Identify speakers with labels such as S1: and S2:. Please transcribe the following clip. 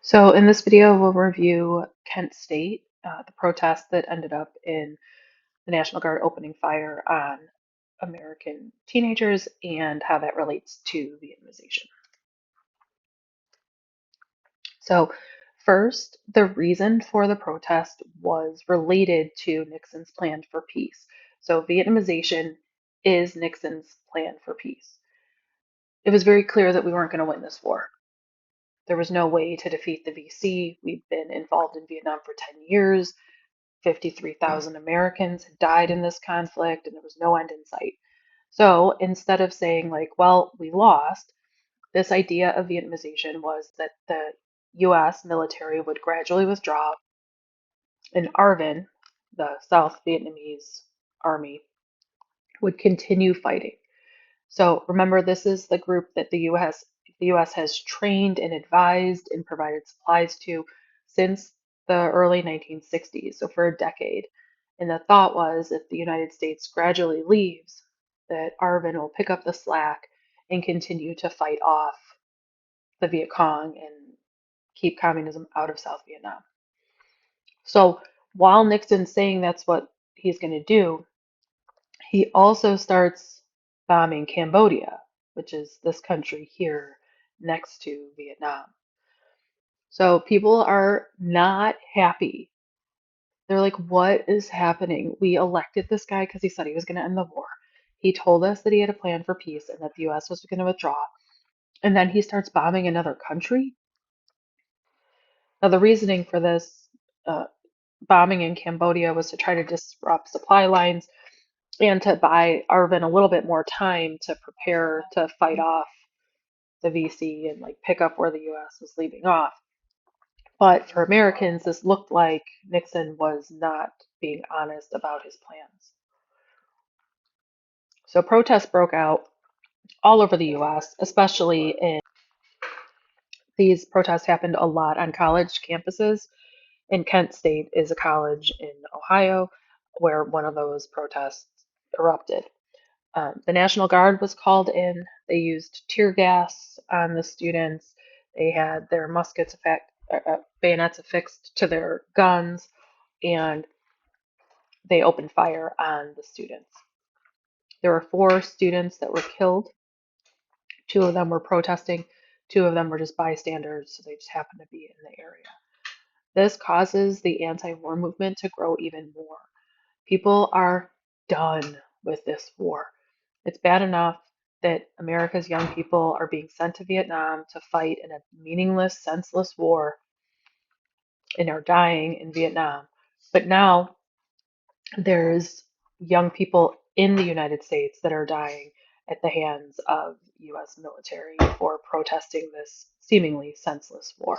S1: So in this video, we'll review Kent State, the protest that ended up in the National Guard opening fire on American teenagers and how that relates to Vietnamization. So first, the reason for the protest was related to Nixon's plan for peace. So Vietnamization is Nixon's plan for peace. It was very clear that we weren't going to win this war. There was no way to defeat the VC. We'd been involved in Vietnam for 10 years. 53,000 Americans had died in this conflict, and there was no end in sight. So instead of saying, like, well, we lost, this idea of Vietnamization was that the US military would gradually withdraw, and ARVN, the South Vietnamese army, would continue fighting. So remember, this is the group that the US has trained and advised and provided supplies to since the early 1960s, so for a decade. And the thought was if the United States gradually leaves, that ARVN will pick up the slack and continue to fight off the Viet Cong and keep communism out of South Vietnam. So while Nixon's saying that's what he's going to do, he also starts bombing Cambodia, which is this country here next to Vietnam. So people are not happy. They're like, what is happening? We elected this guy because he said he was going to end the war. He told us that he had a plan for peace and that the US was going to withdraw. And then he starts bombing another country. Now, the reasoning for this bombing in Cambodia was to try to disrupt supply lines and to buy ARVN a little bit more time to prepare to fight off the VC and like pick up where the US was leaving off. But for Americans, this looked like Nixon was not being honest about his plans. So protests broke out all over the US, especially in these protests happened a lot on college campuses. And Kent State is a college in Ohio where one of those protests erupted. The National Guard was called in. They used tear gas on the students. They had their bayonets affixed to their guns, and they opened fire on the students. There were 4 students that were killed. 2 of them were protesting. 2 of them were just bystanders, so they just happened to be in the area. This causes the anti-war movement to grow even more. People are done with this war. It's bad enough that America's young people are being sent to Vietnam to fight in a meaningless, senseless war and are dying in Vietnam. But now there's young people in the United States that are dying at the hands of US military for protesting this seemingly senseless war.